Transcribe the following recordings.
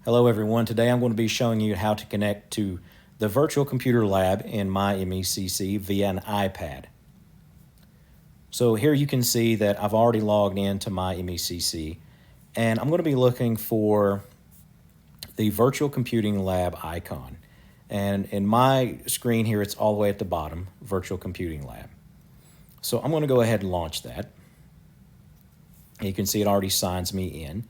Hello everyone, today I'm going to be showing you how to connect to the virtual computer lab in my MECC via an iPad. So here you can see that I've already logged into my MECC and I'm going to be looking for the virtual computing lab icon. And in my screen here, it's all the way at the bottom, virtual computing lab. So I'm going to go ahead and launch that. You can see it already signs me in.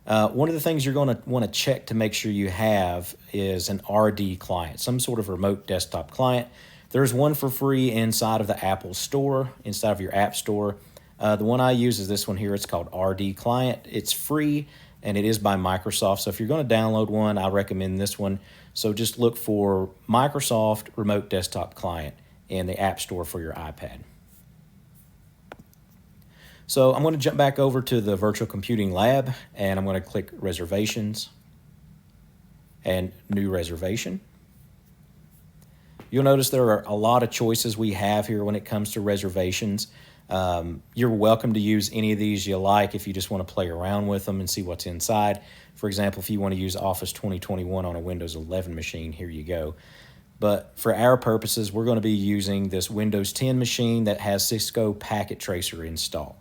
One of the things you're going to want to check to make sure you have is an RD client, some sort of remote desktop client. There's one for free inside of the Apple Store, inside of your App Store. The one I use is this one here. It's called RD Client. It's free, and it is by Microsoft. So if you're going to download one, I recommend this one. So just look for Microsoft Remote Desktop Client in the App Store for your iPad. So I'm going to jump back over to the virtual computing lab and I'm going to click reservations and new reservation. You'll notice there are a lot of choices we have here when it comes to reservations. You're welcome to use any of these you like if you just want to play around with them and see what's inside. For example, if you want to use Office 2021 on a Windows 11 machine, here you go. But for our purposes, we're going to be using this Windows 10 machine that has Cisco Packet Tracer installed.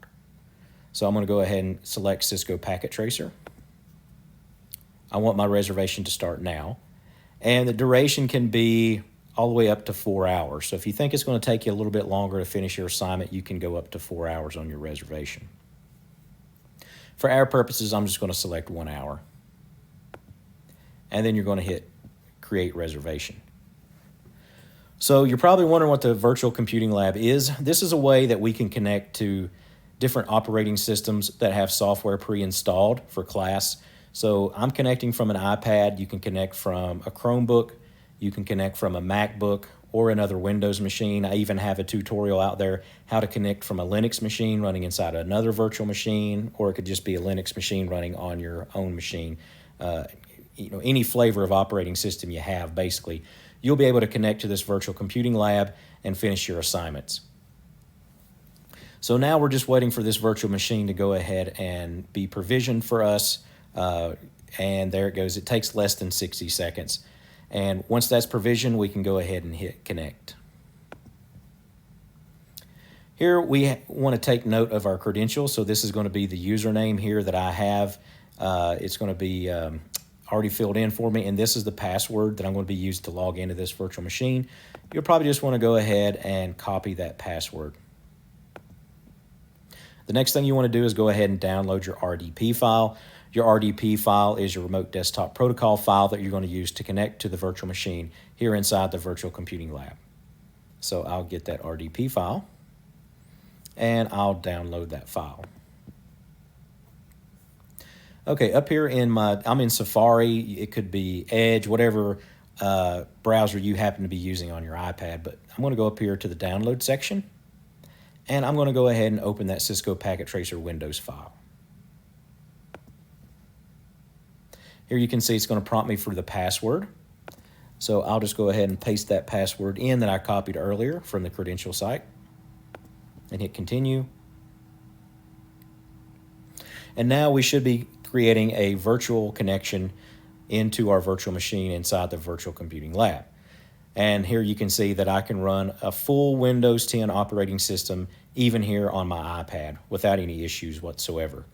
So I'm going to go ahead and select Cisco Packet Tracer. I want my reservation to start now. And the duration can be all the way up to 4 hours. So if you think it's going to take you a little bit longer to finish your assignment, you can go up to 4 hours on your reservation. For our purposes, I'm just going to select 1 hour. And then you're going to hit Create Reservation. So you're probably wondering what the Virtual Computing Lab is. This is a way that we can connect to different operating systems that have software pre-installed for class. So I'm connecting from an iPad. You can connect from a Chromebook. You can connect from a MacBook or another Windows machine. I even have a tutorial out there how to connect from a Linux machine running inside another virtual machine, or it could just be a Linux machine running on your own machine. Any flavor of operating system you have, basically, you'll be able to connect to this virtual computing lab and finish your assignments. So now we're just waiting for this virtual machine to go ahead and be provisioned for us. And there it goes. It takes less than 60 seconds. And once that's provisioned, we can go ahead and hit connect. Here we want to take note of our credentials. So this is going to be the username here that I have. It's going to be already filled in for me. And this is the password that I'm going to be used to log into this virtual machine. You'll probably just want to go ahead and copy that password. The next thing you want to do is go ahead and download your RDP file. Your RDP file is your remote desktop protocol file that you're going to use to connect to the virtual machine here inside the virtual computing lab. So I'll get that RDP file and I'll download that file. Okay, up here I'm in Safari. It could be Edge, whatever browser you happen to be using on your iPad. But I'm going to go up here to the download section. And I'm going to go ahead and open that Cisco Packet Tracer Windows file. Here you can see it's going to prompt me for the password. So I'll just go ahead and paste that password in that I copied earlier from the credential site and hit continue. And now we should be creating a virtual connection into our virtual machine inside the virtual computing lab. And here you can see that I can run a full Windows 10 operating system even here on my iPad without any issues whatsoever.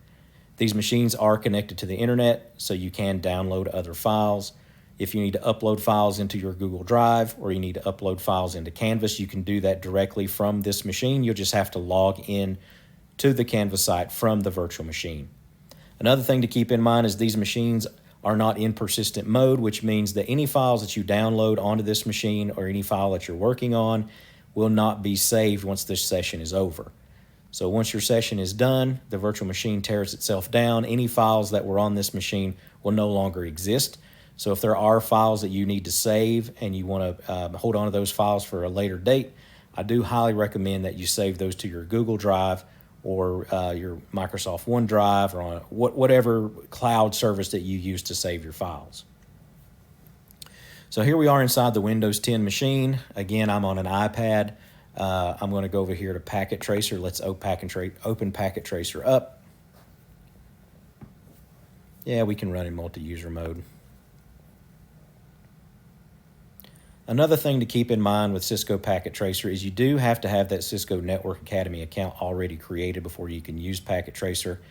These machines are connected to the internet, so you can download other files. If you need to upload files into your Google Drive or you need to upload files into Canvas, you can do that directly from this machine. You'll just have to log in to the Canvas site from the virtual machine. Another thing to keep in mind is these machines are not in persistent mode, which means that any files that you download onto this machine or any file that you're working on will not be saved once this session is over. So once your session is done, the virtual machine tears itself down. Any files that were on this machine will no longer exist. So if there are files that you need to save and you want to hold on to those files for a later date, I do highly recommend that you save those to your Google Drive or your Microsoft OneDrive or on whatever cloud service that you use to save your files. So here we are inside the Windows 10 machine. Again, I'm on an iPad. I'm going to go over here to Packet Tracer. Let's open Packet Tracer up. Yeah, we can run in multi-user mode. Another thing to keep in mind with Cisco Packet Tracer is you do have to have that Cisco Network Academy account already created before you can use Packet Tracer,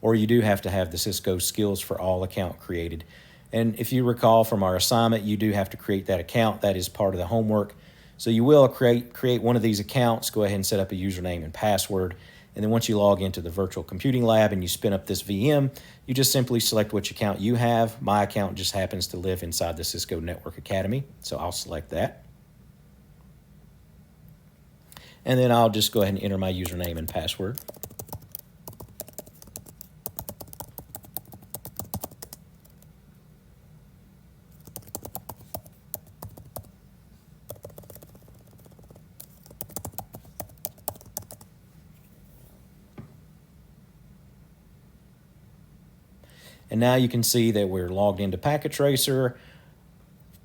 or you do have to have the Cisco Skills for All account created. And if you recall from our assignment, you do have to create that account. That is part of the homework. So you will create one of these accounts, go ahead and set up a username and password. And then once you log into the virtual computing lab and you spin up this VM, you just simply select which account you have. My account just happens to live inside the Cisco Network Academy, so I'll select that. And then I'll just go ahead and enter my username and password. And now you can see that we're logged into Packet Tracer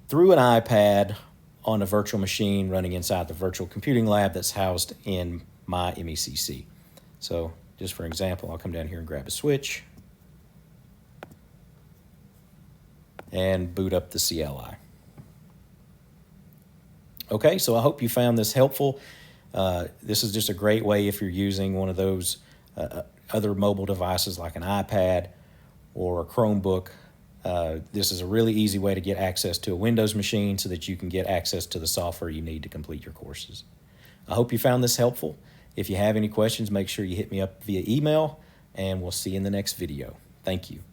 through an iPad on a virtual machine running inside the virtual computing lab that's housed in my MECC. So just for example, I'll come down here and grab a switch and boot up the CLI. Okay, so I hope you found this helpful. This is just a great way if you're using one of those other mobile devices like an iPad or a Chromebook. This is a really easy way to get access to a Windows machine so that you can get access to the software you need to complete your courses. I hope you found this helpful. If you have any questions, make sure you hit me up via email, and we'll see you in the next video. Thank you.